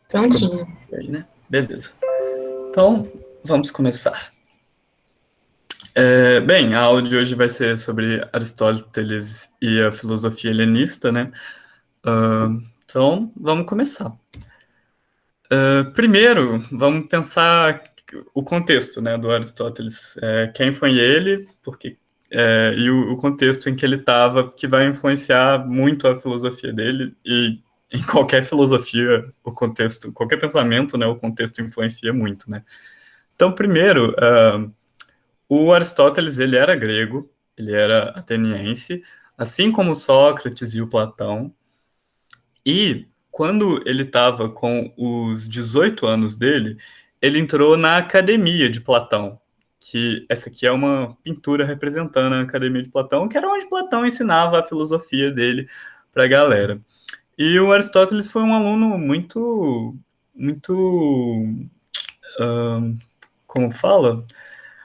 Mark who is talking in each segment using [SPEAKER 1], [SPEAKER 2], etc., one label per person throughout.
[SPEAKER 1] Prontinho.
[SPEAKER 2] Aí, né? Beleza. Então, vamos começar. Bem, a aula de hoje vai ser sobre Aristóteles e a filosofia helenista, né? Ah, então, vamos começar. Primeiro, vamos pensar o contexto, né, do Aristóteles. Quem foi ele, porque, e o contexto em que ele estava, que vai influenciar muito a filosofia dele. E em qualquer filosofia, o contexto, qualquer pensamento, né, o contexto influencia muito, né? Então, primeiro, o Aristóteles, ele era grego, ele era ateniense, assim como Sócrates e o Platão. E quando ele estava com os 18 anos dele, ele entrou na Academia de Platão, que essa aqui é uma pintura representando a Academia de Platão, que era onde Platão ensinava a filosofia dele para a galera. E o Aristóteles foi um aluno muito, como fala?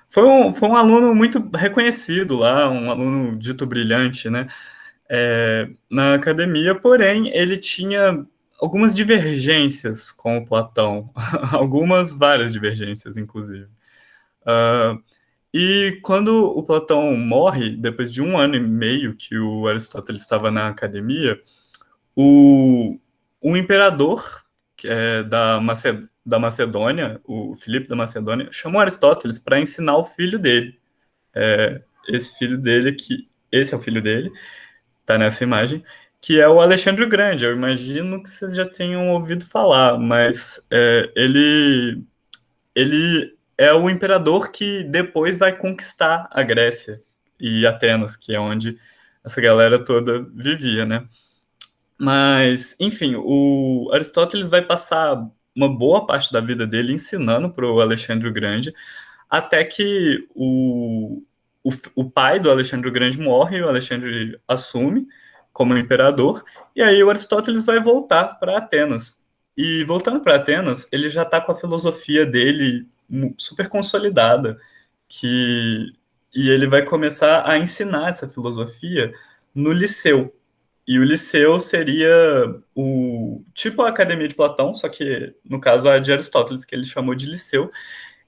[SPEAKER 2] Foi um aluno muito reconhecido lá, um aluno dito brilhante, né? Na academia, porém, ele tinha algumas divergências com o Platão, várias divergências, inclusive. Ah, e quando o Platão morre, depois de um ano e meio que o Aristóteles estava na academia, o, o imperador da Macedônia, o Filipe da Macedônia, chamou Aristóteles para ensinar o filho dele. Esse filho dele, esse é o filho dele, tá nessa imagem, que é o Alexandre o Grande. Eu imagino que vocês já tenham ouvido falar, mas ele é o imperador que depois vai conquistar a Grécia e Atenas, que é onde essa galera toda vivia, né? Mas, enfim, o Aristóteles vai passar uma boa parte da vida dele ensinando para o Alexandre o Grande, até que o pai do Alexandre o Grande morre, e o Alexandre assume como imperador, e aí o Aristóteles vai voltar para Atenas. E voltando para Atenas, ele já está com a filosofia dele super consolidada, que, e ele vai começar a ensinar essa filosofia no Liceu. E o Liceu seria o tipo a Academia de Platão, só que no caso a de Aristóteles, que ele chamou de Liceu,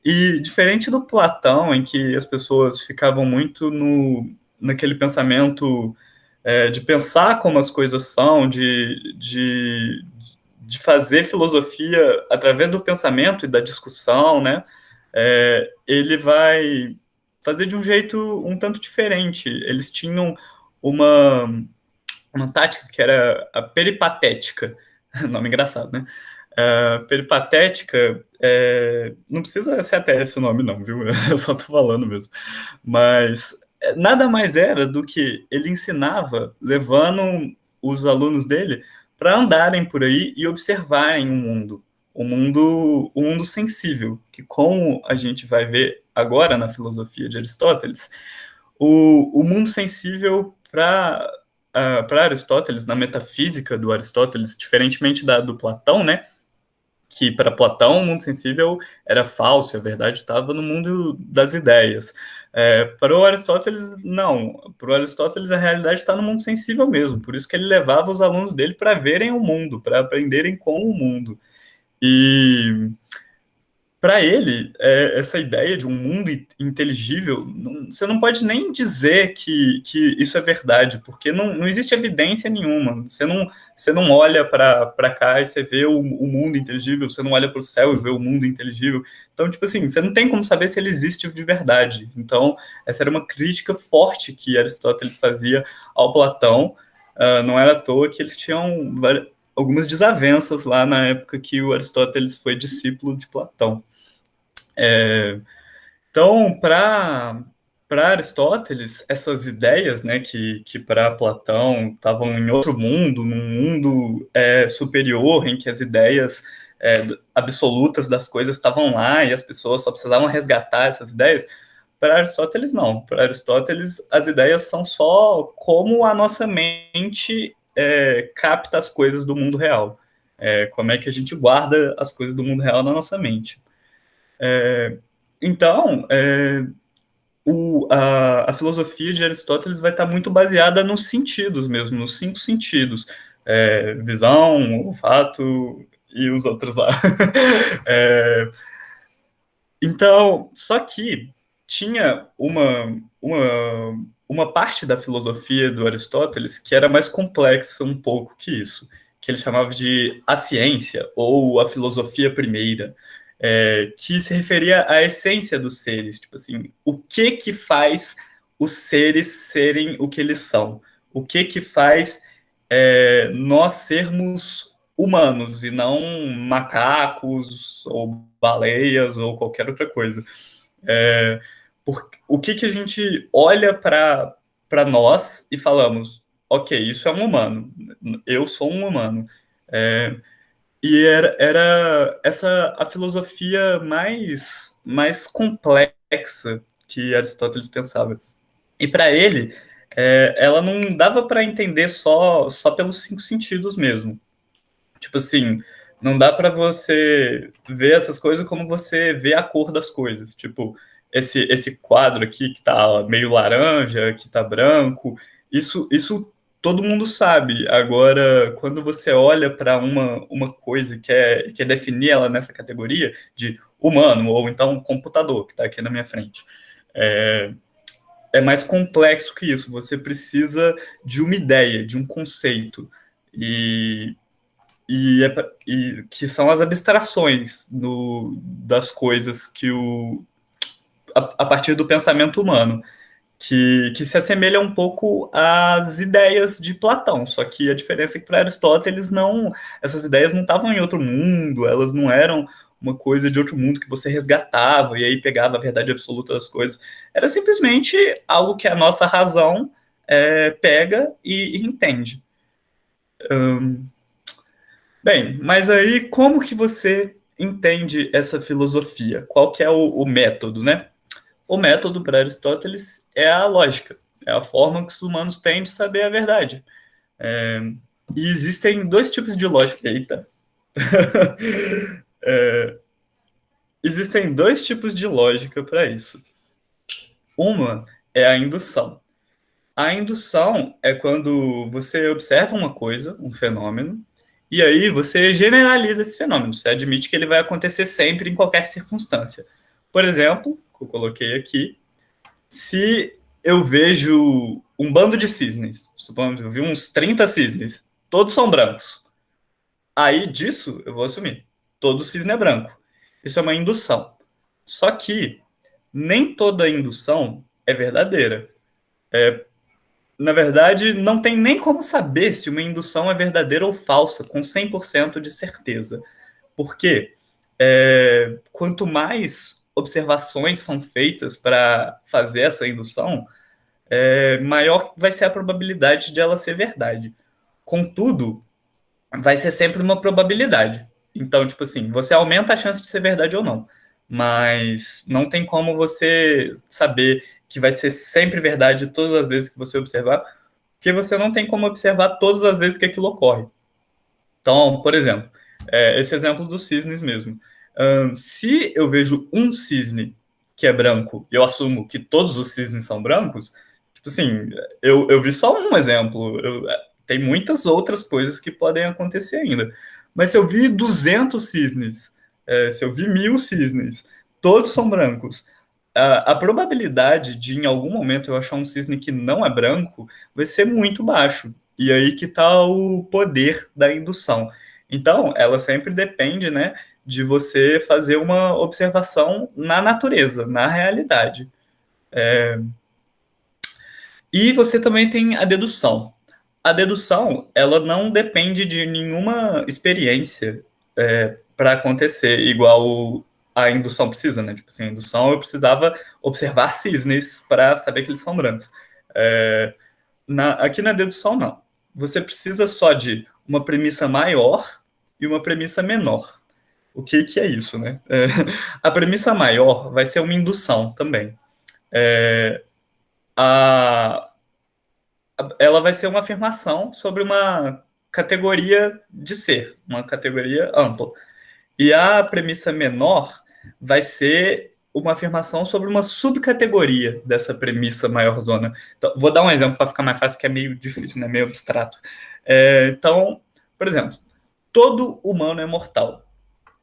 [SPEAKER 2] e diferente do Platão, em que as pessoas ficavam muito naquele pensamento de pensar como as coisas são, de fazer filosofia através do pensamento e da discussão, né? Ele vai fazer de um jeito um tanto diferente. Eles tinham uma, uma tática que era a peripatética, nome engraçado, né? Peripatética, não precisa ser até esse nome, não, viu? Eu só tô falando mesmo. Mas nada mais era do que ele ensinava, levando os alunos dele para andarem por aí e observarem o mundo sensível, que como a gente vai ver agora na filosofia de Aristóteles, o mundo sensível para Aristóteles, na metafísica do Aristóteles, diferentemente do Platão, né? Que para Platão o mundo sensível era falso, a verdade estava no mundo das ideias. Para o Aristóteles, não. Para o Aristóteles, a realidade está no mundo sensível mesmo. Por isso que ele levava os alunos dele para verem o mundo, para aprenderem com o mundo. E para ele, essa ideia de um mundo inteligível, você não pode nem dizer que isso é verdade, porque não existe evidência nenhuma. Você não olha para cá e você vê o mundo inteligível, você não olha para o céu e vê o mundo inteligível. Então, tipo assim, você não tem como saber se ele existe de verdade. Então, essa era uma crítica forte que Aristóteles fazia ao Platão. Não era à toa que eles tinham algumas desavenças lá na época que o Aristóteles foi discípulo de Platão. Então, para Aristóteles, essas ideias, né, que para Platão estavam em outro mundo, num mundo superior, em que as ideias absolutas das coisas estavam lá e as pessoas só precisavam resgatar essas ideias, para Aristóteles, não. Para Aristóteles, as ideias são só como a nossa mente capta as coisas do mundo real. Como é que a gente guarda as coisas do mundo real na nossa mente. Então, a filosofia de Aristóteles vai estar muito baseada nos sentidos mesmo, nos cinco sentidos: visão, olfato e os outros lá. É, então, só que tinha uma parte da filosofia do Aristóteles que era mais complexa um pouco que isso, que ele chamava de a ciência ou a filosofia primeira, que se referia à essência dos seres, tipo assim, o que faz os seres serem o que eles são, o que faz nós sermos humanos e não macacos ou baleias ou qualquer outra coisa. É, o que a gente olha para nós e falamos, ok, isso é um humano, eu sou um humano. É, e era essa a filosofia mais complexa que Aristóteles pensava. E para ele, ela não dava para entender só pelos cinco sentidos mesmo. Tipo assim, não dá para você ver essas coisas como você vê a cor das coisas. Tipo, esse quadro aqui que tá meio laranja, que tá branco, isso todo mundo sabe. Agora, quando você olha para uma coisa e quer definir ela nessa categoria de humano, ou então computador, que está aqui na minha frente, é, é mais complexo que isso. Você precisa de uma ideia, de um conceito. E e que são as abstrações das coisas a partir do pensamento humano, que se assemelha um pouco às ideias de Platão, só que a diferença é que para Aristóteles essas ideias não estavam em outro mundo, elas não eram uma coisa de outro mundo que você resgatava e aí pegava a verdade absoluta das coisas. Era simplesmente algo que a nossa razão pega e entende. Bem, mas aí como que você entende essa filosofia? Qual que é o método, né? O método para Aristóteles é a lógica, é a forma que os humanos têm de saber a verdade. É, e existem dois tipos de lógica. Eita. Existem dois tipos de lógica para isso. Uma é a indução. A indução é quando você observa uma coisa, um fenômeno, e aí você generaliza esse fenômeno. Você admite que ele vai acontecer sempre em qualquer circunstância. Por exemplo, que eu coloquei aqui, se eu vejo um bando de cisnes, suponhamos que eu vi uns 30 cisnes, todos são brancos. Aí disso eu vou assumir, todo cisne é branco. Isso é uma indução. Só que nem toda indução é verdadeira. Na verdade, não tem nem como saber se uma indução é verdadeira ou falsa, com 100% de certeza. Porque quanto mais observações são feitas para fazer essa indução, maior vai ser a probabilidade de ela ser verdade. Contudo, vai ser sempre uma probabilidade. Então, tipo assim, você aumenta a chance de ser verdade ou não. Mas não tem como você saber que vai ser sempre verdade todas as vezes que você observar, porque você não tem como observar todas as vezes que aquilo ocorre. Então, por exemplo, esse exemplo dos cisnes mesmo. Se eu vejo um cisne que é branco e eu assumo que todos os cisnes são brancos, tipo assim, eu vi só um exemplo. Tem muitas outras coisas que podem acontecer ainda. Mas se eu vi 200 cisnes, se eu vi 1000 cisnes, todos são brancos, a probabilidade de em algum momento eu achar um cisne que não é branco vai ser muito baixo. E aí que está o poder da indução. Então, ela sempre depende, né, de você fazer uma observação na natureza, na realidade. E você também tem a dedução. A dedução, ela não depende de nenhuma experiência para acontecer, igual a indução precisa, né? Tipo assim, a indução eu precisava observar cisnes para saber que eles são brancos. Aqui na dedução, não. Você precisa só de uma premissa maior e uma premissa menor. O que é isso, né? A premissa maior vai ser uma indução também. A, ela vai ser uma afirmação sobre uma categoria de ser, uma categoria ampla. E a premissa menor vai ser uma afirmação sobre uma subcategoria dessa premissa maior zona. Então, vou dar um exemplo para ficar mais fácil, que é meio difícil, né? Meio abstrato. Então, por exemplo, todo humano é mortal.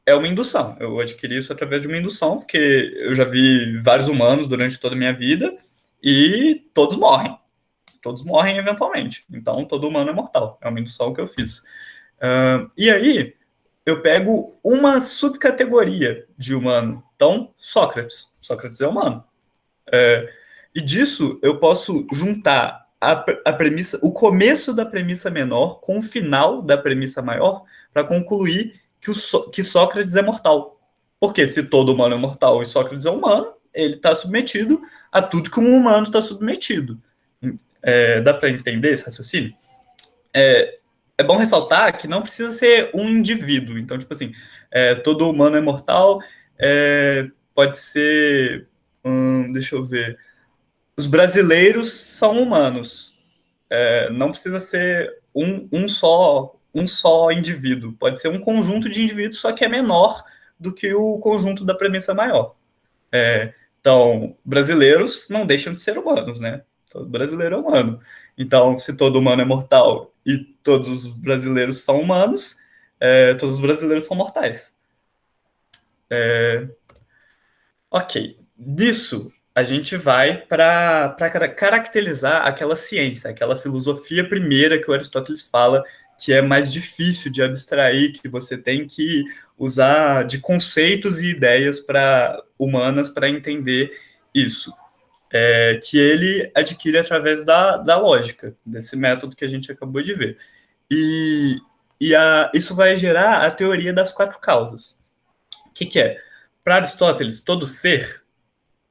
[SPEAKER 2] É uma indução. Eu adquiri isso através de uma indução, porque eu já vi vários humanos durante toda a minha vida e todos morrem. Todos morrem eventualmente. Então, todo humano é mortal. É uma indução que eu fiz. E aí, eu pego uma subcategoria de humano. Então, Sócrates. Sócrates é humano. E disso, eu posso juntar a premissa, o começo da premissa menor com o final da premissa maior para concluir que Sócrates é mortal. Porque se todo humano é mortal e Sócrates é humano, ele está submetido a tudo que um humano está submetido. Dá para entender esse raciocínio? É bom ressaltar que não precisa ser um indivíduo. Então, tipo assim, todo humano é mortal, pode ser. Deixa eu ver. Os brasileiros são humanos. Não precisa ser um só indivíduo. Pode ser um conjunto de indivíduos, só que é menor do que o conjunto da premissa maior. Então, brasileiros não deixam de ser humanos, né? Todo brasileiro é humano. Então, se todo humano é mortal e todos os brasileiros são humanos, todos os brasileiros são mortais. Ok. Disso, a gente vai para caracterizar aquela ciência, aquela filosofia primeira que o Aristóteles fala, que é mais difícil de abstrair, que você tem que usar de conceitos e ideias humanas para entender isso. Que ele adquire através da lógica, desse método que a gente acabou de ver. Isso vai gerar a teoria das quatro causas. O que é? Para Aristóteles, todo ser,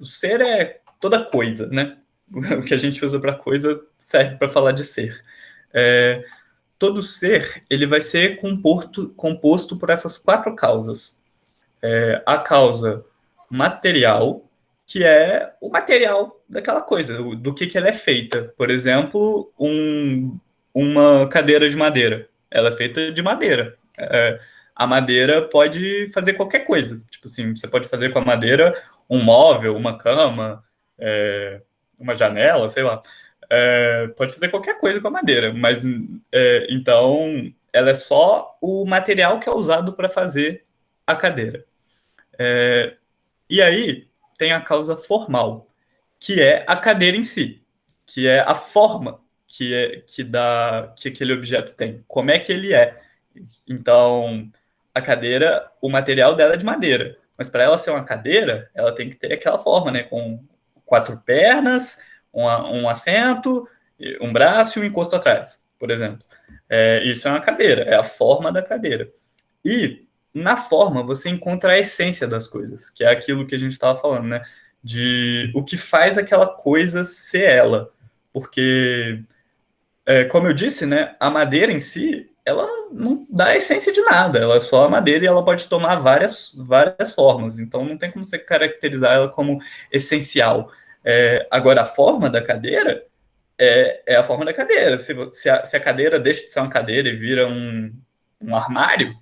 [SPEAKER 2] o ser é toda coisa, né? O que a gente usa para coisa serve para falar de ser. Todo ser ele vai ser composto por essas quatro causas. A causa material, que é o material daquela coisa, do que ela é feita. Por exemplo, uma cadeira de madeira. Ela é feita de madeira. A madeira pode fazer qualquer coisa. Tipo assim, você pode fazer com a madeira um móvel, uma cama, uma janela, sei lá. Pode fazer qualquer coisa com a madeira, mas então ela é só o material que é usado para fazer a cadeira. E aí tem a causa formal, que é a cadeira em si, que é a forma que aquele objeto tem, como é que ele é. Então, a cadeira, o material dela é de madeira, mas para ela ser uma cadeira, ela tem que ter aquela forma, né, com quatro pernas, um assento, um braço e um encosto atrás, por exemplo. Isso é uma cadeira, é a forma da cadeira. E na forma você encontra a essência das coisas, que é aquilo que a gente estava falando, né? De o que faz aquela coisa ser ela. Porque, como eu disse, né? A madeira em si, ela não dá a essência de nada. Ela é só a madeira e ela pode tomar várias formas. Então não tem como você caracterizar ela como essencial. Agora, a forma da cadeira é a forma da cadeira. Se a cadeira deixa de ser uma cadeira e vira um armário,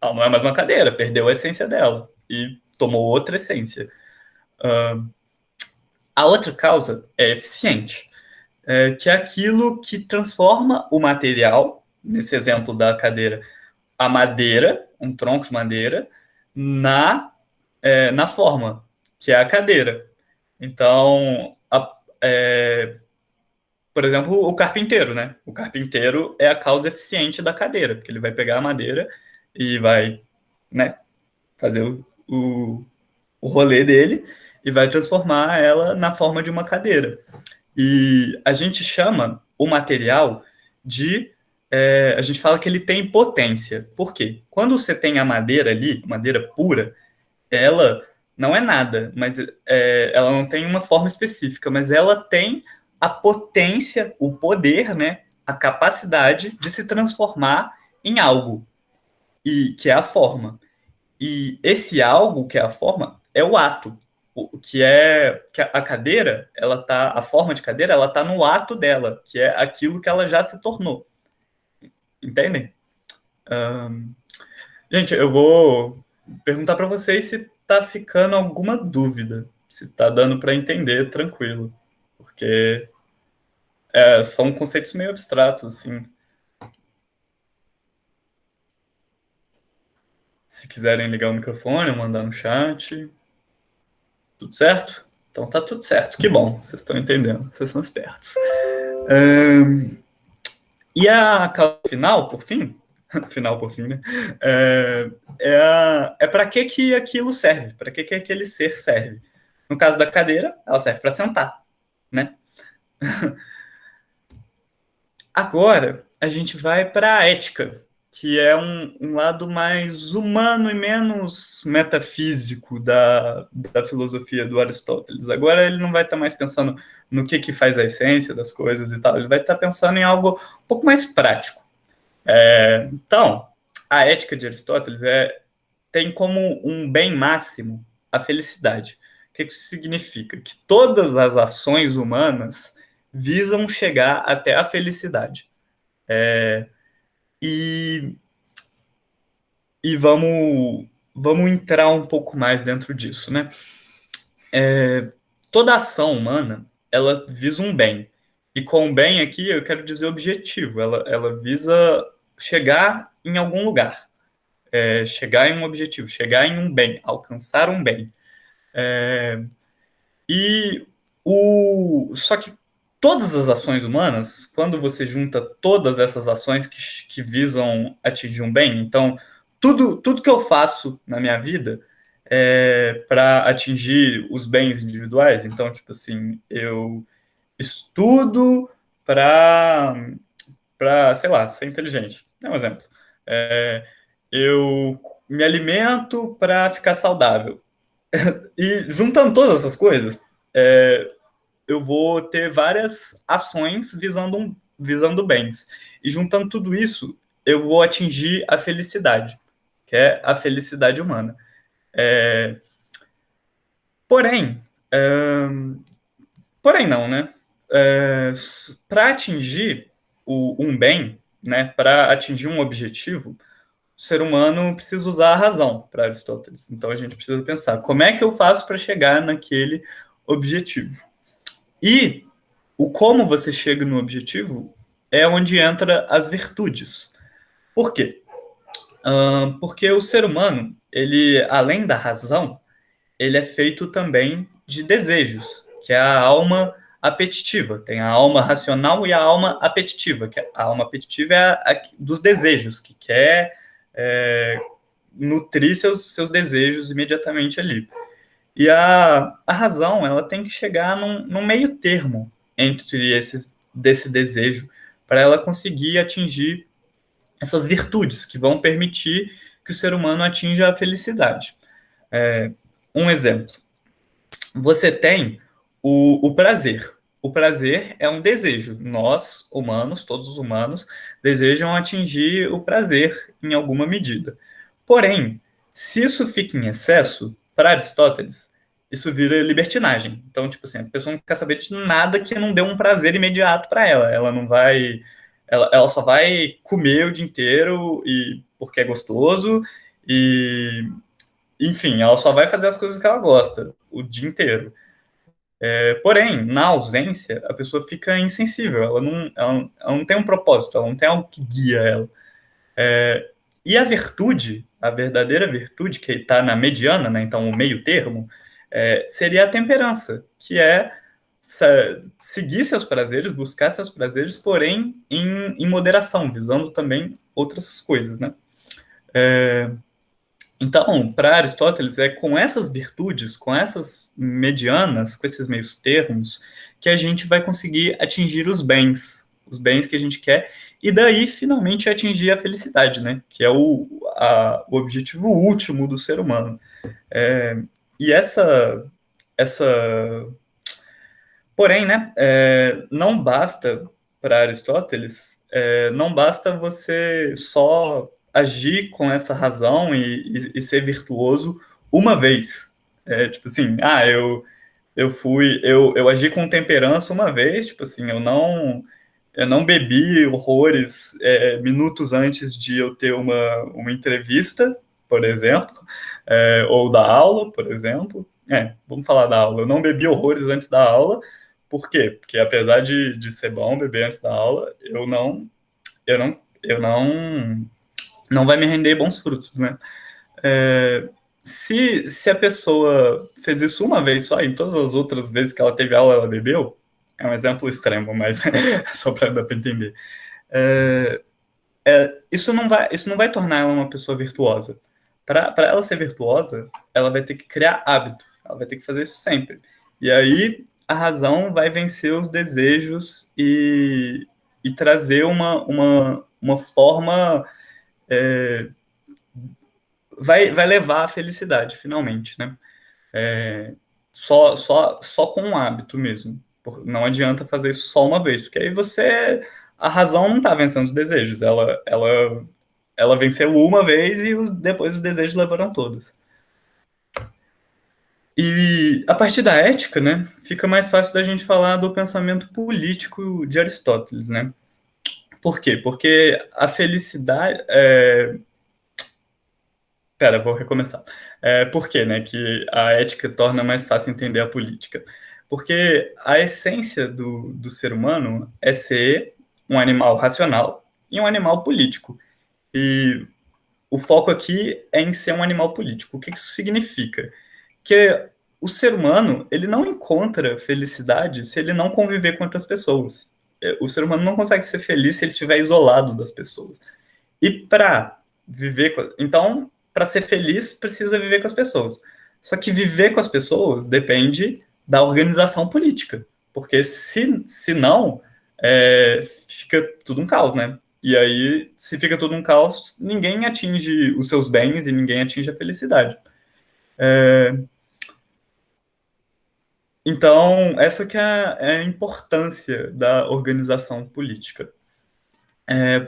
[SPEAKER 2] ela não é mais uma cadeira, perdeu a essência dela e tomou outra essência. A outra causa é eficiente, que é aquilo que transforma o material, nesse exemplo da cadeira, a madeira, um tronco de madeira, na forma, que é a cadeira. Então, por exemplo, o carpinteiro, né? O carpinteiro é a causa eficiente da cadeira, porque ele vai pegar a madeira e vai, né, fazer o rolê dele e vai transformar ela na forma de uma cadeira. E a gente chama o material de. A gente fala que ele tem potência. Por quê? Quando você tem a madeira ali, madeira pura, ela não é nada, mas ela não tem uma forma específica, mas ela tem a potência, o poder, né, a capacidade de se transformar em algo, e que é a forma. E esse algo que é a forma é o ato, que a cadeira, a forma de cadeira, ela tá no ato dela, que é aquilo que ela já se tornou. Entendem? Gente, eu vou perguntar para vocês se tá ficando alguma dúvida, se tá dando para entender tranquilo, porque são conceitos meio abstratos assim. Se quiserem ligar o microfone ou mandar no chat. Tudo certo? Então tá tudo certo. Que bom, vocês estão entendendo. Vocês são espertos. E a causa final, por fim, final por fim, né? É para que aquilo serve? Para que aquele ser serve? No caso da cadeira, ela serve para sentar, né? Agora, a gente vai para a ética, que é um lado mais humano e menos metafísico da filosofia do Aristóteles. Agora ele não vai estar mais pensando no que faz a essência das coisas e tal, ele vai estar pensando em algo um pouco mais prático. Então, a ética de Aristóteles tem como um bem máximo a felicidade. O que isso significa? Que todas as ações humanas visam chegar até a felicidade. E, e vamos entrar um pouco mais dentro disso, né? Toda ação humana, ela visa um bem. E com o bem aqui, eu quero dizer objetivo. Ela visa chegar em algum lugar. Chegar em um objetivo, chegar em um bem, alcançar um bem. E só que todas as ações humanas, quando você junta todas essas ações que visam atingir um bem, então tudo que eu faço na minha vida é para atingir os bens individuais, então, tipo assim, eu estudo para, sei lá, ser inteligente. É um exemplo. Eu me alimento para ficar saudável. E juntando todas essas coisas, eu vou ter várias ações visando bens. E juntando tudo isso, eu vou atingir a felicidade, que é a felicidade humana. Porém, porém não, né? Para atingir um bem, né? Para atingir um objetivo, o ser humano precisa usar a razão, para Aristóteles. Então a gente precisa pensar como é que eu faço para chegar naquele objetivo. E o como você chega no objetivo é onde entra as virtudes. Por quê? Porque o ser humano, ele, além da razão, ele é feito também de desejos, que é a alma apetitiva. Tem a alma racional e a alma apetitiva, que a alma apetitiva é a dos desejos, que quer nutrir seus desejos imediatamente ali. E a razão, ela tem que chegar num meio termo entre desse desejo, para ela conseguir atingir essas virtudes que vão permitir que o ser humano atinja a felicidade. Um exemplo, você tem o prazer. O prazer é um desejo. Nós, humanos, todos os humanos, desejam atingir o prazer em alguma medida. Porém, se isso fica em excesso, para Aristóteles, isso vira libertinagem. Então, tipo assim, a pessoa não quer saber de nada que não dê um prazer imediato para ela. Ela não vai. Ela só vai comer o dia inteiro e porque é gostoso e enfim, ela só vai fazer as coisas que ela gosta o dia inteiro. Porém, na ausência, a pessoa fica insensível, ela não tem um propósito, ela não tem algo que guia ela. E a virtude, a verdadeira virtude, que está na mediana, né, então o meio termo, seria a temperança, que é seguir seus prazeres, buscar seus prazeres, porém em moderação, visando também outras coisas, né? Então, para Aristóteles, é com essas virtudes, com essas medianas, com esses meios termos, que a gente vai conseguir atingir os bens que a gente quer, e daí finalmente atingir a felicidade, né? Que é o objetivo último do ser humano. E essa, porém, né? Não basta para Aristóteles, não basta você só agir com essa razão e ser virtuoso uma vez. Tipo assim, eu agi com temperança uma vez, tipo assim, eu não bebi horrores minutos antes de eu ter uma entrevista, por exemplo, ou da aula, por exemplo. Vamos falar da aula. Eu não bebi horrores antes da aula. Por quê? Porque apesar de ser bom beber antes da aula, eu não vai me render bons frutos, né? Se a pessoa fez isso uma vez só, em todas as outras vezes que ela teve aula, ela bebeu, é um exemplo extremo, mas só para dar para entender. É, isso não vai tornar ela uma pessoa virtuosa. Para ela ser virtuosa, ela vai ter que criar hábito, ela vai ter que fazer isso sempre. E aí a razão vai vencer os desejos e trazer uma forma. É, vai levar à felicidade, finalmente, né? Só com um hábito mesmo. Não adianta fazer isso só uma vez, porque aí a razão não está vencendo os desejos, ela venceu uma vez e depois os desejos levaram todos. E a partir da ética, né, fica mais fácil da gente falar do pensamento político de Aristóteles, né? Por quê? Porque a felicidade. Pera, vou recomeçar. Por quê, né, que a ética torna mais fácil entender a política? Porque a essência do ser humano é ser um animal racional e um animal político. E o foco aqui é em ser um animal político. O que isso significa? Que o ser humano, ele não encontra felicidade se ele não conviver com outras pessoas. O ser humano não consegue ser feliz se ele estiver isolado das pessoas. E para viver então, para ser feliz, precisa viver com as pessoas. Só que viver com as pessoas depende da organização política. Porque se não, fica tudo um caos, né? E aí, se fica tudo um caos, ninguém atinge os seus bens e ninguém atinge a felicidade. Então, essa que é a importância da organização política.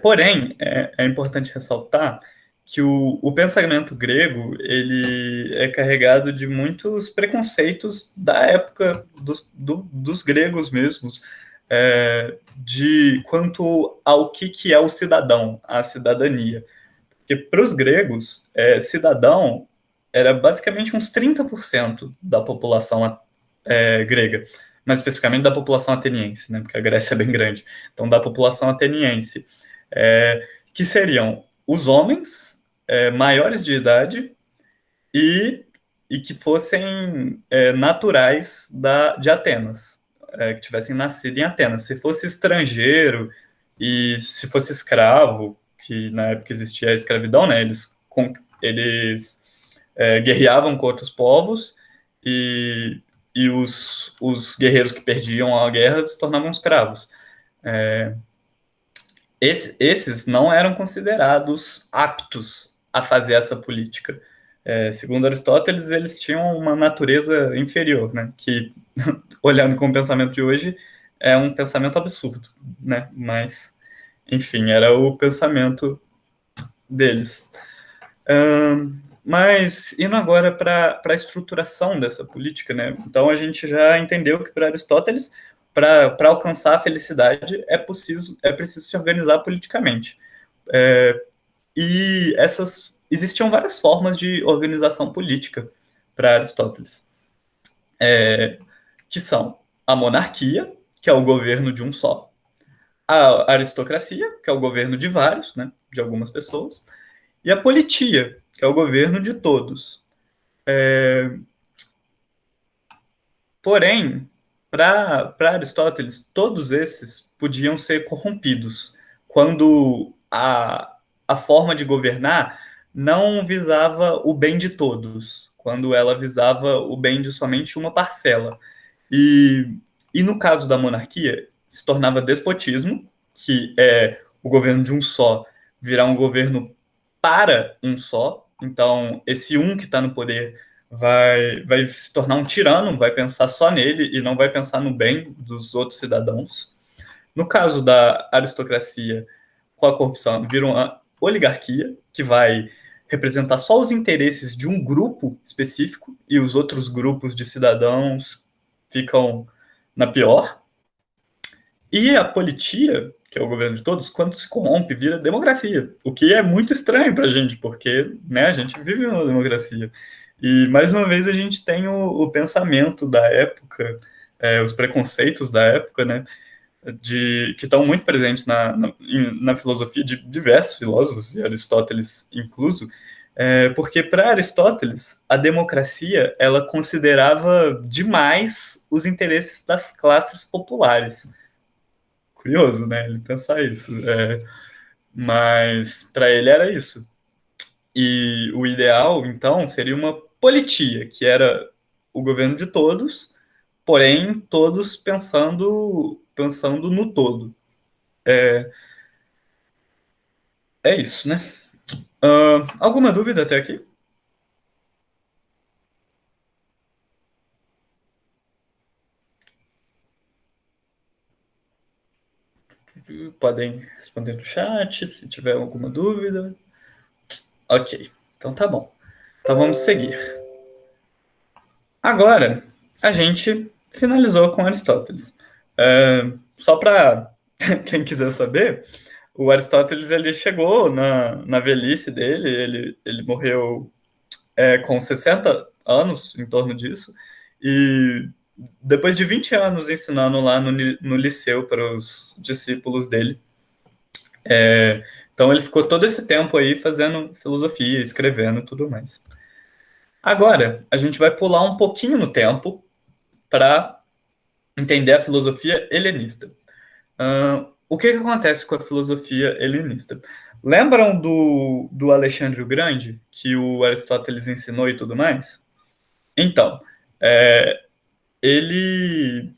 [SPEAKER 2] Porém, é importante ressaltar que o pensamento grego ele é carregado de muitos preconceitos da época dos gregos mesmos, de quanto ao que é o cidadão, a cidadania. Porque para os gregos, cidadão era basicamente uns 30% da população grega, mais especificamente da população ateniense, né, porque a Grécia é bem grande. Então, da população ateniense, que seriam os homens maiores de idade e, e que fossem naturais de Atenas, que tivessem nascido em Atenas. Se fosse estrangeiro e se fosse escravo, que na época existia a escravidão, né, eles guerreavam com outros povos e, e os guerreiros que perdiam a guerra se tornavam escravos. Esses não eram considerados aptos a fazer essa política. Segundo Aristóteles, eles tinham uma natureza inferior, né? Que, olhando com o pensamento de hoje, é um pensamento absurdo, né? Mas, enfim, era o pensamento deles. Mas, indo agora para a estruturação dessa política, né? Então, a gente já entendeu que, para Aristóteles, para alcançar a felicidade, é preciso se organizar politicamente. E existiam várias formas de organização política para Aristóteles, que são a monarquia, que é o governo de um só, a aristocracia, que é o governo de vários, né, de algumas pessoas, e a politia, que é o governo de todos. Porém, para Aristóteles, todos esses podiam ser corrompidos quando a forma de governar não visava o bem de todos, quando ela visava o bem de somente uma parcela. E, e no caso da monarquia, se tornava despotismo, que é o governo de um só virar um governo para um só. Então, esse um que está no poder vai se tornar um tirano, vai pensar só nele e não vai pensar no bem dos outros cidadãos. No caso da aristocracia, com a corrupção, vira uma oligarquia, que vai representar só os interesses de um grupo específico e os outros grupos de cidadãos ficam na pior. E a politia, que é o governo de todos, quando se corrompe, vira democracia. O que é muito estranho para a gente, porque né, a gente vive numa democracia. E, mais uma vez, a gente tem o pensamento da época, os preconceitos da época, né, que estão muito presentes na filosofia de diversos filósofos, e Aristóteles incluso, Porque para Aristóteles, a democracia ela considerava demais os interesses das classes populares. Curioso, né? Ele pensar isso. Mas para ele era isso. E o ideal, então, seria uma politia, que era o governo de todos, porém todos pensando no todo. É isso, né? Alguma dúvida até aqui? Podem responder no chat se tiver alguma dúvida. Ok, então tá bom. Então vamos seguir. Agora, a gente finalizou com Aristóteles. Só para quem quiser saber, o Aristóteles ele chegou na velhice dele, ele morreu com 60 anos, em torno disso, e depois de 20 anos ensinando lá no liceu para os discípulos dele. Então ele ficou todo esse tempo aí fazendo filosofia, escrevendo e tudo mais. Agora, a gente vai pular um pouquinho no tempo para entender a filosofia helenista. O que acontece com a filosofia helenista? Lembram do Alexandre o Grande, que o Aristóteles ensinou e tudo mais? Então, ele,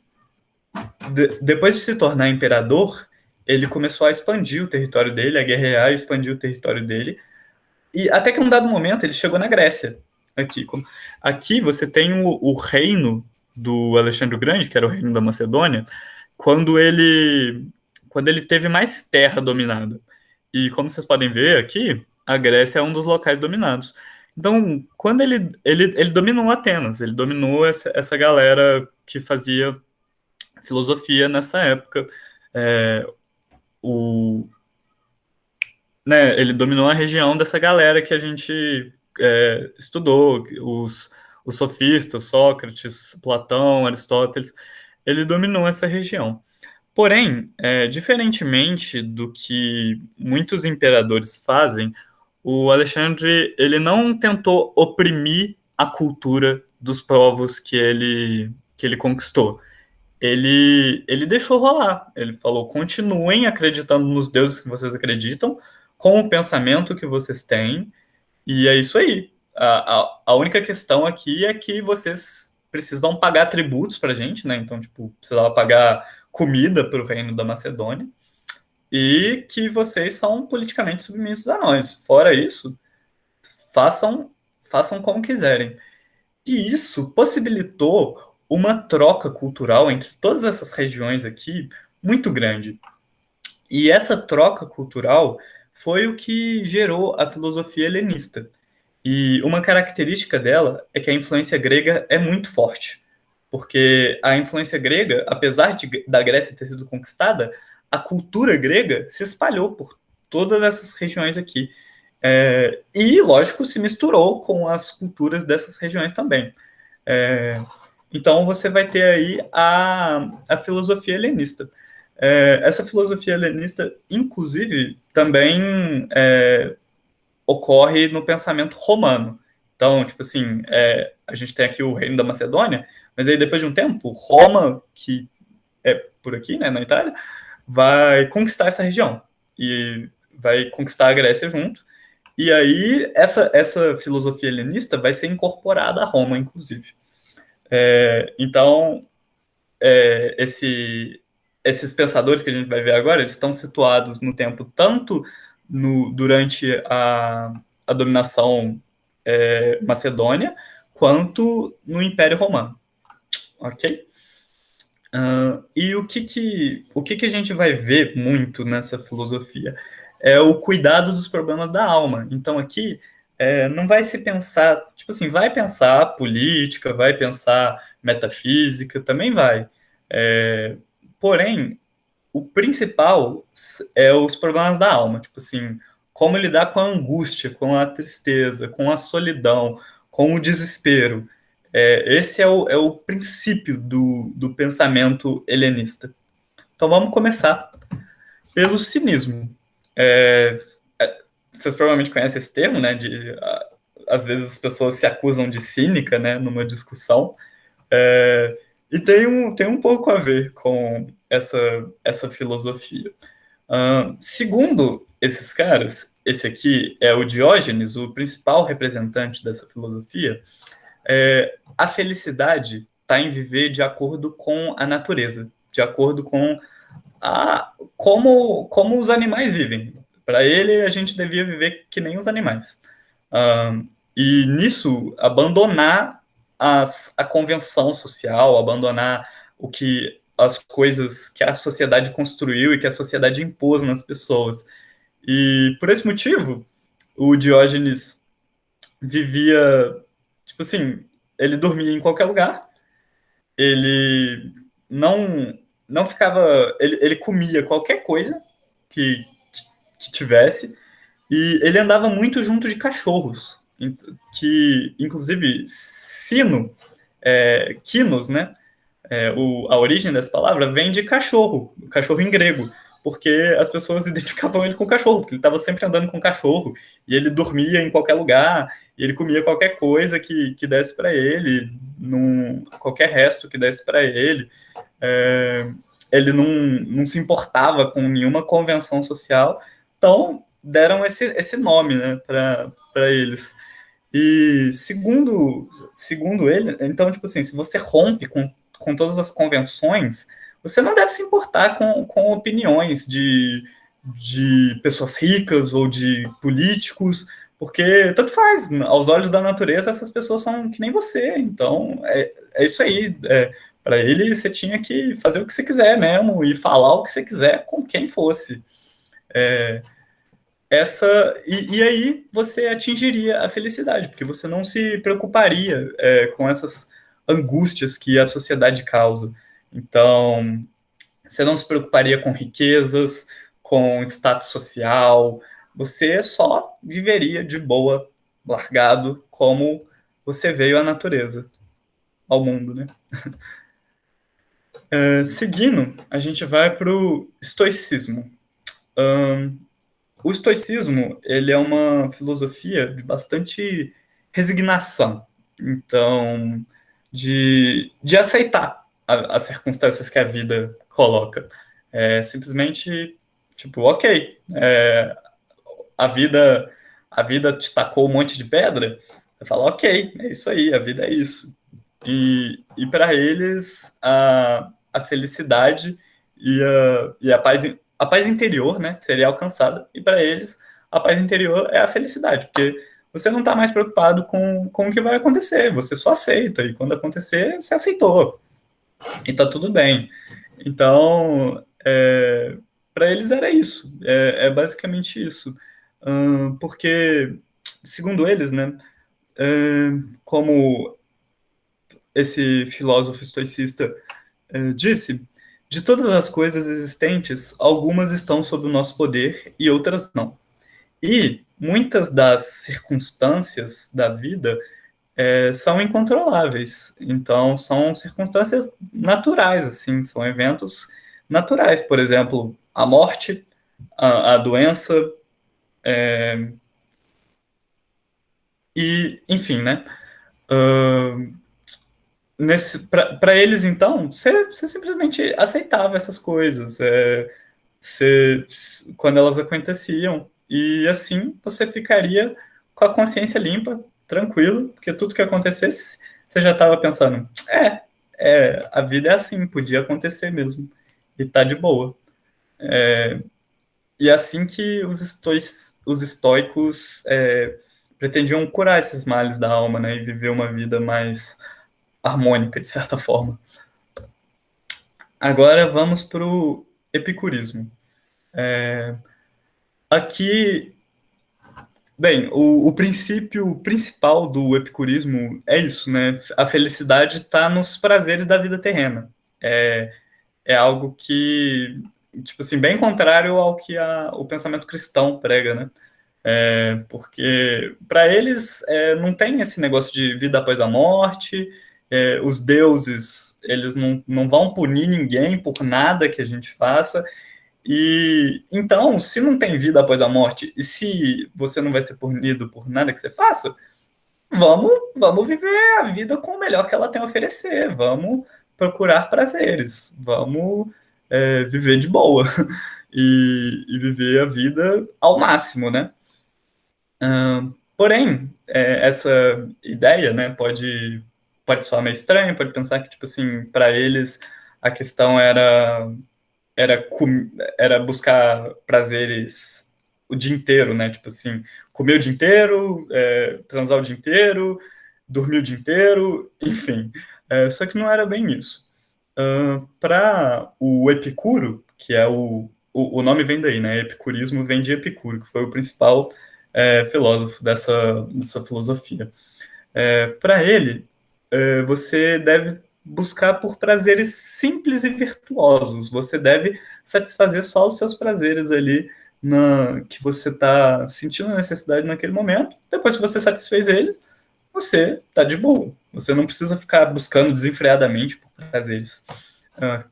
[SPEAKER 2] depois de se tornar imperador, ele começou a expandir o território dele, a guerrear e expandir o território dele, e até que um dado momento ele chegou na Grécia. Aqui você tem o reino do Alexandre o Grande, que era o reino da Macedônia, quando ele, quando ele teve mais terra dominada. E como vocês podem ver aqui, a Grécia é um dos locais dominados. Então, quando ele dominou Atenas, ele dominou essa galera que fazia filosofia nessa época. É, o, ele dominou a região dessa galera que a gente estudou, os sofistas, Sócrates, Platão, Aristóteles, ele dominou essa região. Porém, diferentemente do que muitos imperadores fazem, o Alexandre ele não tentou oprimir a cultura dos povos que ele conquistou. Ele deixou rolar. Ele falou: continuem acreditando nos deuses que vocês acreditam, com o pensamento que vocês têm, e é isso aí. A única questão aqui é que vocês precisam pagar tributos pra gente, né? Então, tipo, precisava pagar comida para o reino da Macedônia, e que vocês são politicamente submissos a nós. Fora isso, façam, façam como quiserem. E isso possibilitou uma troca cultural entre todas essas regiões aqui muito grande. E essa troca cultural foi o que gerou a filosofia helenista. E uma característica dela é que a influência grega é muito forte. Porque a influência grega, apesar da Grécia ter sido conquistada, a cultura grega se espalhou por todas essas regiões aqui. E, lógico, se misturou com as culturas dessas regiões também. É, então, você vai ter aí a filosofia helenista. Essa filosofia helenista, inclusive, também ocorre no pensamento romano. Então, tipo assim, a gente tem aqui o reino da Macedônia, mas aí depois de um tempo, Roma, que é por aqui, né, na Itália, vai conquistar essa região e vai conquistar a Grécia junto. E aí essa filosofia helenista vai ser incorporada a Roma, inclusive. Então, esses pensadores que a gente vai ver agora, eles estão situados no tempo tanto durante a dominação macedônia, quanto no Império Romano, ok? E o que a gente vai ver muito nessa filosofia é o cuidado dos problemas da alma. Então aqui não vai se pensar, tipo assim, vai pensar política, vai pensar metafísica, também vai. Porém, o principal é os problemas da alma, tipo assim, como lidar com a angústia, com a tristeza, com a solidão, com o desespero. Esse é o princípio do pensamento helenista. Então vamos começar pelo cinismo. É, vocês provavelmente conhecem esse termo, né? às vezes as pessoas se acusam de cínica, né, numa discussão, é, e tem um pouco a ver com essa filosofia. Segundo esses caras, esse aqui é o Diógenes, o principal representante dessa filosofia. A felicidade está em viver de acordo com a natureza, de acordo com como os animais vivem. Para ele, a gente devia viver que nem os animais. E nisso, abandonar a convenção social, abandonar as coisas que a sociedade construiu e que a sociedade impôs nas pessoas. E por esse motivo, o Diógenes vivia, tipo assim, ele dormia em qualquer lugar, ele não ficava, ele comia qualquer coisa que tivesse, e ele andava muito junto de cachorros, que inclusive quinos, né? A origem dessa palavra vem de cachorro, cachorro em grego, porque as pessoas identificavam ele com cachorro, porque ele estava sempre andando com cachorro, e ele dormia em qualquer lugar, e ele comia qualquer coisa que desse para ele, qualquer resto que desse para ele. Ele não se importava com nenhuma convenção social, então deram esse nome, né, para eles. E segundo ele, então, tipo assim, se você rompe com todas as convenções, você não deve se importar com opiniões de pessoas ricas ou de políticos, porque tanto faz, aos olhos da natureza, essas pessoas são que nem você, então é isso aí. Para ele, você tinha que fazer o que você quiser mesmo e falar o que você quiser com quem fosse. E aí você atingiria a felicidade, porque você não se preocuparia com essas angústias que a sociedade causa. Então, você não se preocuparia com riquezas, com status social, você só viveria de boa, largado, como você veio à natureza, ao mundo, né? Seguindo, a gente vai para o estoicismo. O estoicismo, ele é uma filosofia de bastante resignação. Então, de aceitar as circunstâncias que a vida coloca. Simplesmente, tipo, ok, a vida a vida te tacou um monte de pedra, você fala, ok, é isso aí, a vida é isso. E para eles, a felicidade a paz interior, né, seria alcançada, e para eles, a paz interior é a felicidade, porque você não está mais preocupado com o que vai acontecer, você só aceita, e quando acontecer, você aceitou, e tá tudo bem. Então, para eles era isso, basicamente isso. Porque, segundo eles, né, como esse filósofo estoicista disse, de todas as coisas existentes, algumas estão sob o nosso poder e outras não. E muitas das circunstâncias da vida são incontroláveis. Então, são circunstâncias naturais, assim, são eventos naturais. Por exemplo, a morte, a doença, e, enfim, né? Uh, para eles, então, você simplesmente aceitava essas coisas quando elas aconteciam. E assim você ficaria com a consciência limpa, tranquilo, porque tudo que acontecesse, você já estava pensando, a vida é assim, podia acontecer mesmo, e tá de boa. E é assim que os estoicos pretendiam curar esses males da alma, né, e viver uma vida mais harmônica, de certa forma. Agora vamos para o epicurismo. Aqui, bem, o princípio principal do epicurismo é isso, né? A felicidade está nos prazeres da vida terrena. É algo que, tipo assim, bem contrário ao que o pensamento cristão prega, né? Porque para eles não tem esse negócio de vida após a morte, os deuses eles não vão punir ninguém por nada que a gente faça, e então, se não tem vida após a morte, e se você não vai ser punido por nada que você faça, vamos viver a vida com o melhor que ela tem a oferecer, vamos procurar prazeres, vamos viver de boa e viver a vida ao máximo, né? Porém, essa ideia, né, pode soar meio estranha, pode pensar que, tipo assim, para eles a questão era, era buscar prazeres o dia inteiro, né? Tipo assim, comer o dia inteiro, transar o dia inteiro, dormir o dia inteiro, enfim. Só que não era bem isso. Para o Epicuro, que é o nome vem daí, né? Epicurismo vem de Epicuro, que foi o principal filósofo dessa filosofia. Para ele, você deve buscar por prazeres simples e virtuosos. Você deve satisfazer só os seus prazeres ali que você está sentindo necessidade naquele momento. Depois que você satisfez eles, você está de boa. Você não precisa ficar buscando desenfreadamente por prazeres. Ah,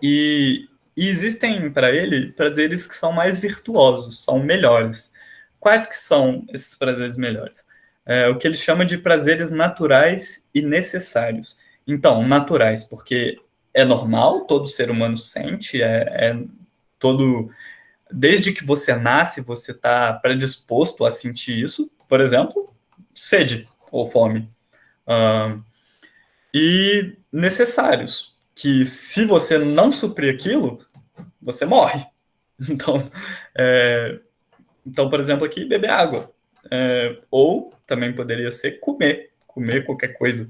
[SPEAKER 2] e existem para ele prazeres que são mais virtuosos, são melhores. Quais que são esses prazeres melhores? O que ele chama de prazeres naturais e necessários. Então, naturais, porque é normal, todo ser humano sente, todo. Desde que você nasce, você está predisposto a sentir isso. Por exemplo, sede ou fome. Uh, e necessários, que se você não suprir aquilo, você morre. Então, é, então por exemplo, aqui, beber água. Ou também poderia ser comer qualquer coisa.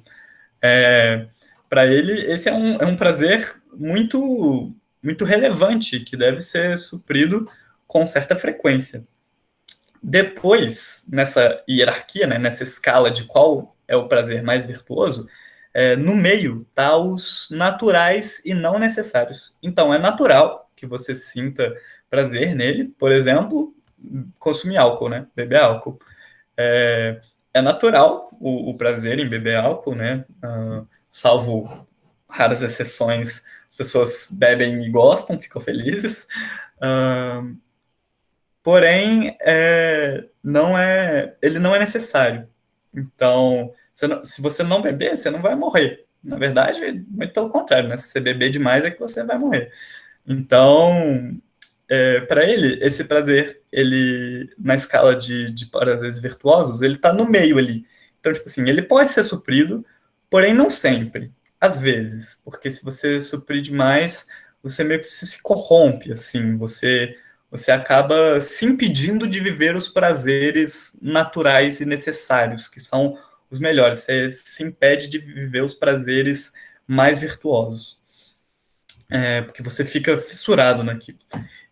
[SPEAKER 2] Para ele, esse é um prazer muito relevante, que deve ser suprido com certa frequência. Depois, nessa hierarquia, né, nessa escala de qual é o prazer mais virtuoso, no meio tá os naturais e não necessários. Então, é natural que você sinta prazer nele, por exemplo, consumir álcool, né, beber álcool. É natural o prazer em beber álcool, né, salvo raras exceções, as pessoas bebem e gostam, ficam felizes. Porém, ele não é necessário. Então, se você não beber, você não vai morrer. Na verdade, muito pelo contrário, né? Se você beber demais é que você vai morrer. Então, para ele, esse prazer, ele na escala de prazeres virtuosos, ele está no meio ali. Então, tipo assim, ele pode ser suprido, porém não sempre. Às vezes, porque se você suprir demais, você meio que se corrompe, assim, você acaba se impedindo de viver os prazeres naturais e necessários, que são os melhores. Você se impede de viver os prazeres mais virtuosos, porque você fica fissurado naquilo.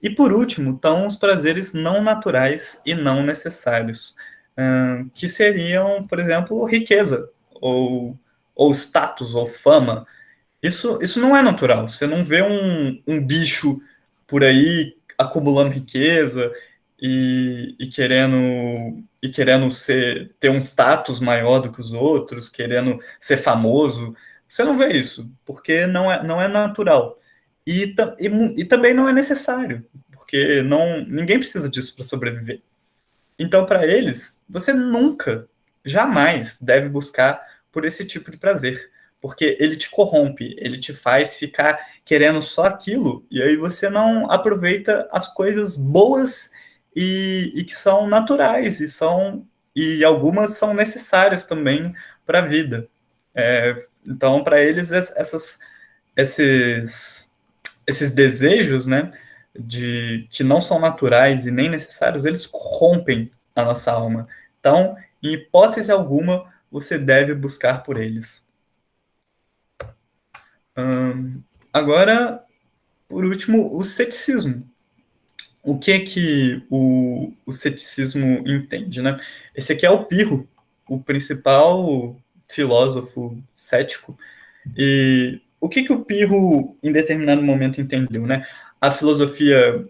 [SPEAKER 2] E por último, estão os prazeres não naturais e não necessários, que seriam, por exemplo, riqueza, ou status, ou fama. Isso não é natural. Você não vê um bicho por aí acumulando riqueza e querendo ter um status maior do que os outros, querendo ser famoso. Você não vê isso, porque não é natural. E também não é necessário, porque ninguém precisa disso para sobreviver. Então, para eles, você nunca, jamais deve buscar por esse tipo de prazer, porque ele te corrompe, ele te faz ficar querendo só aquilo, e aí você não aproveita as coisas boas e que são naturais e algumas são necessárias também para a vida. Então, para eles, esses esses desejos, né, que não são naturais e nem necessários, eles corrompem a nossa alma. Então, em hipótese alguma, você deve buscar por eles. Agora, por último, o ceticismo. O que é que o ceticismo entende, né? Esse aqui é o Pirro, o principal filósofo cético. E o que o Pirro, em determinado momento, entendeu, né? A filosofia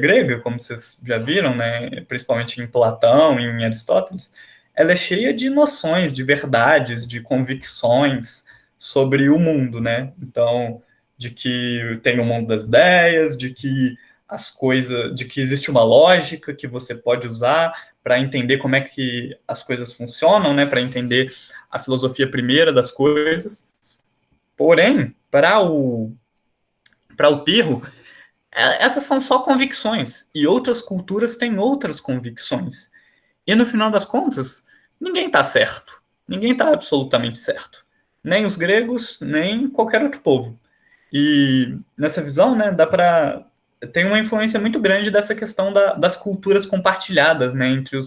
[SPEAKER 2] grega, como vocês já viram, né, principalmente em Platão e em Aristóteles, ela é cheia de noções, de verdades, de convicções sobre o mundo, né? Então, de que tem o mundo das ideias, de que as coisas, de que existe uma lógica que você pode usar para entender como é que as coisas funcionam, né, para entender a filosofia primeira das coisas. Porém, para o Pirro, essas são só convicções, e outras culturas têm outras convicções. E no final das contas, ninguém está certo. Ninguém está absolutamente certo. Nem os gregos, nem qualquer outro povo. E nessa visão, né, dá para tem uma influência muito grande dessa questão das culturas compartilhadas, né, entre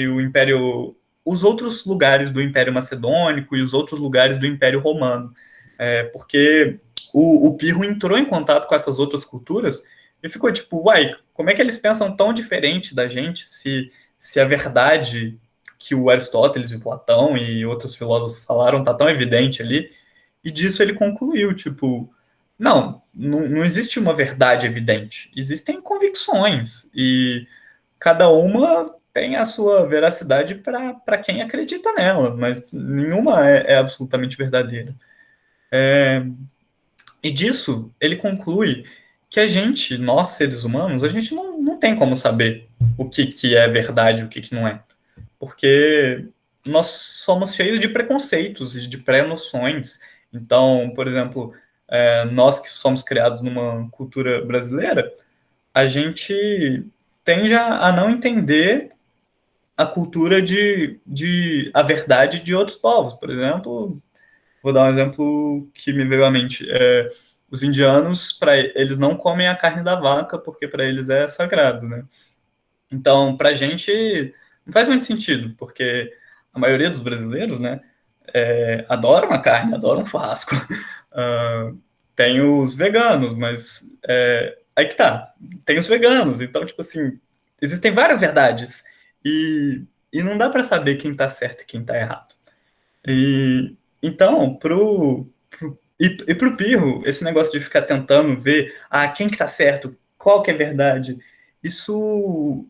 [SPEAKER 2] o império, os outros lugares do Império Macedônico e os outros lugares do Império Romano, porque o Pirro entrou em contato com essas outras culturas e ficou tipo, uai, como é que eles pensam tão diferente da gente se a verdade que o Aristóteles e o Platão e outros filósofos falaram tá tão evidente ali? E disso ele concluiu, tipo, não existe uma verdade evidente, existem convicções, e cada uma tem a sua veracidade para quem acredita nela, mas nenhuma é absolutamente verdadeira. E disso ele conclui que a gente, nós seres humanos, a gente não tem como saber o que é verdade e o que não é, porque nós somos cheios de preconceitos e de pré-noções. Então, por exemplo, nós que somos criados numa cultura brasileira, a gente tende a não entender a cultura de a verdade de outros povos. Por exemplo, vou dar um exemplo que me veio à mente. Os indianos, para eles não comem a carne da vaca porque para eles é sagrado, né? Então, para a gente não faz muito sentido, porque a maioria dos brasileiros, né, adoram a carne, adoram churrasco. Tem os veganos, mas aí que tá, tem os veganos, então, tipo assim, existem várias verdades, e não dá para saber quem tá certo e quem tá errado. E então, e pro Pirro, esse negócio de ficar tentando ver quem que tá certo, qual que é verdade, isso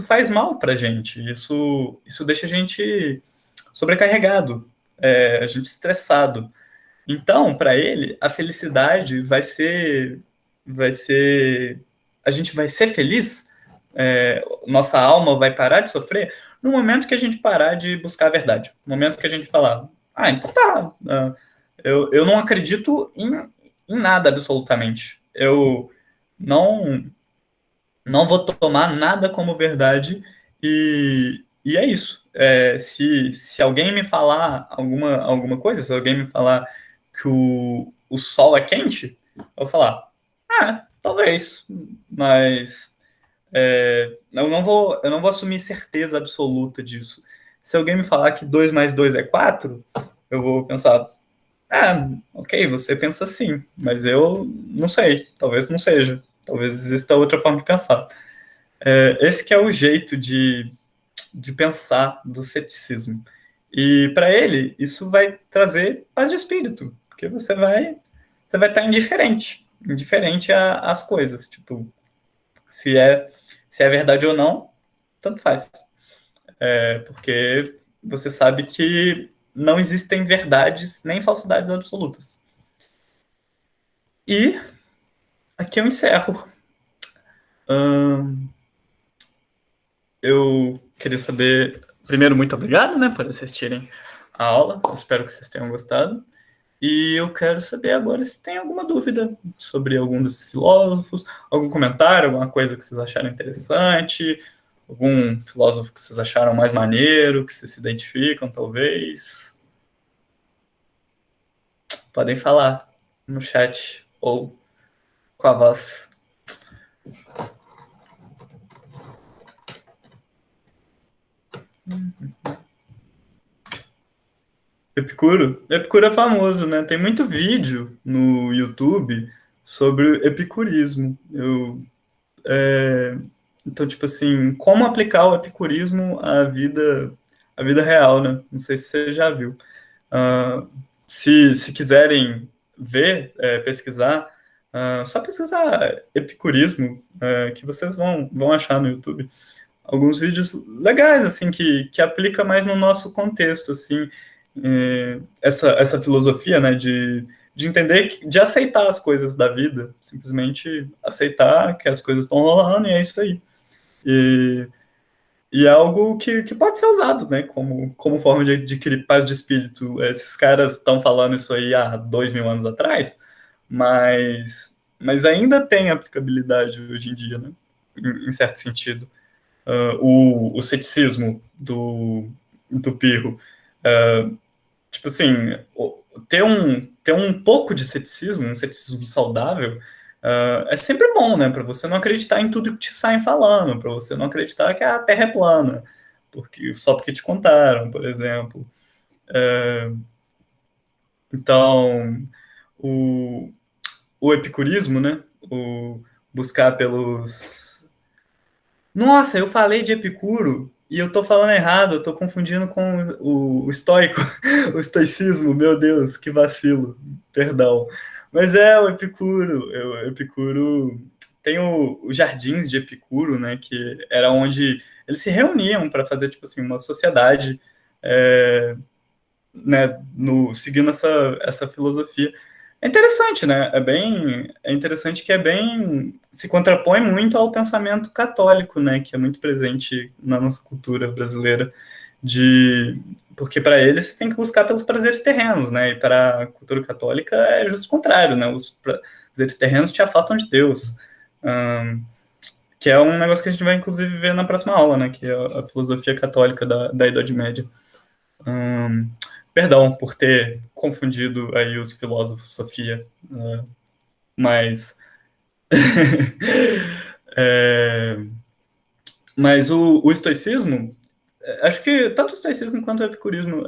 [SPEAKER 2] faz mal pra gente, isso deixa a gente sobrecarregado, a gente estressado. Então, para ele, a felicidade vai ser, a gente vai ser feliz, nossa alma vai parar de sofrer no momento que a gente parar de buscar a verdade. No momento que a gente falar, então tá, eu não acredito em nada absolutamente. Eu não, não vou tomar nada como verdade, e é isso. Se alguém me falar alguma coisa, se alguém me falar que o sol é quente, eu vou falar, talvez, mas eu não vou assumir certeza absoluta disso. Se alguém me falar que 2 mais 2 é 4, eu vou pensar, ok, você pensa assim, mas eu não sei, talvez não seja, talvez exista outra forma de pensar. Esse que é o jeito de pensar do ceticismo. E para ele, isso vai trazer paz de espírito, porque você vai estar indiferente às coisas. Tipo, se é verdade ou não, tanto faz. Porque você sabe que não existem verdades nem falsidades absolutas. E aqui eu encerro. Eu queria saber, primeiro, muito obrigado, né, por assistirem a aula. Eu espero que vocês tenham gostado. E eu quero saber agora se tem alguma dúvida sobre algum desses filósofos, algum comentário, alguma coisa que vocês acharam interessante, algum filósofo que vocês acharam mais maneiro, que vocês se identificam, talvez. Podem falar no chat ou com a voz. Epicuro? Epicuro é famoso, né? Tem muito vídeo no YouTube sobre epicurismo. Então, tipo assim, como aplicar o epicurismo à vida real, né? Não sei se você já viu. Uh, se quiserem ver, pesquisar, só pesquisar epicurismo, que vocês vão achar no YouTube alguns vídeos legais, assim, que aplica mais no nosso contexto, assim, essa filosofia, né, de entender, de aceitar as coisas da vida, simplesmente aceitar que as coisas estão rolando e é isso aí. E E é algo que pode ser usado, né, como forma de adquirir paz de espírito. Esses caras estão falando isso aí há 2.000 anos atrás, mas ainda tem aplicabilidade hoje em dia, né, em certo sentido. O ceticismo do Pirro, tipo assim, ter um pouco de ceticismo, um ceticismo saudável, é sempre bom, né? Para você não acreditar em tudo que te saem falando, para você não acreditar que a Terra é plana, só porque te contaram, por exemplo. Então, o, o epicurismo, né? O buscar pelos. Nossa, eu falei de Epicuro e eu tô falando errado, eu tô confundindo com o estoico, o estoicismo, meu Deus, que vacilo, perdão. Mas o Epicuro, o Epicuro tem os jardins de Epicuro, né, que era onde eles se reuniam para fazer, tipo assim, uma sociedade, é, né, seguindo essa filosofia. É interessante, né? É interessante que se contrapõe muito ao pensamento católico, né? Que é muito presente na nossa cultura brasileira, porque para ele você tem que buscar pelos prazeres terrenos, né? E para a cultura católica é justo o contrário, né? Os prazeres terrenos te afastam de Deus. Que é um negócio que a gente vai, inclusive, ver na próxima aula, né? Que é a filosofia católica da Idade Média. Perdão por ter confundido aí os filósofos, Sofia, mas é, mas o estoicismo, acho que tanto o estoicismo quanto o epicurismo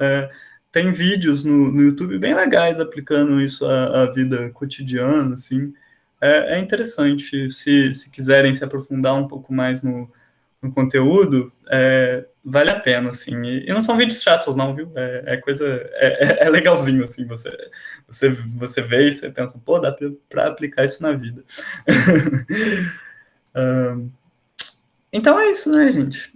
[SPEAKER 2] tem vídeos no YouTube bem legais aplicando isso à vida cotidiana, assim. É interessante, se quiserem se aprofundar um pouco mais no conteúdo, vale a pena, assim. E não são vídeos chatos, não, viu? É legalzinho, assim, você vê e você pensa, pô, dá pra aplicar isso na vida. Então é isso, né, gente?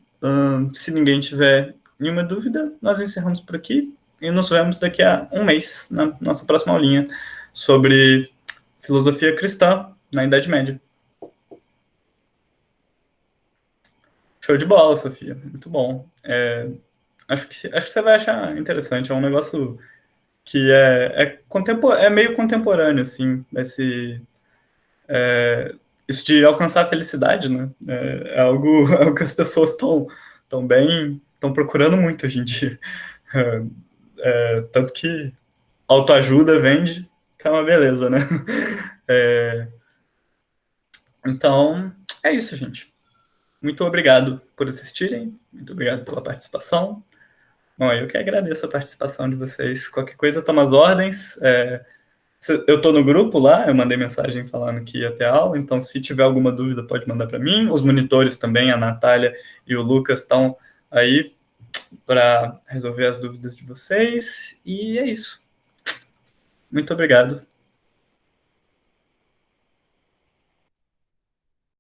[SPEAKER 2] Se ninguém tiver nenhuma dúvida, nós encerramos por aqui e nos vemos daqui a um mês na nossa próxima aulinha sobre filosofia cristã na Idade Média. Show de bola, Sofia. Muito bom. Acho que você vai achar interessante. É um negócio que é meio contemporâneo, assim, isso de alcançar a felicidade, né? É algo, algo que as pessoas estão procurando muito hoje em dia. Tanto que autoajuda vende, que é uma beleza, né? É, então, é isso, gente. Muito obrigado por assistirem, muito obrigado pela participação. Bom, eu que agradeço a participação de vocês. Qualquer coisa, toma as ordens. Eu estou no grupo lá, eu mandei mensagem falando que ia ter aula, então se tiver alguma dúvida pode mandar para mim. Os monitores também, a Natália e o Lucas estão aí para resolver as dúvidas de vocês. E é isso. Muito obrigado.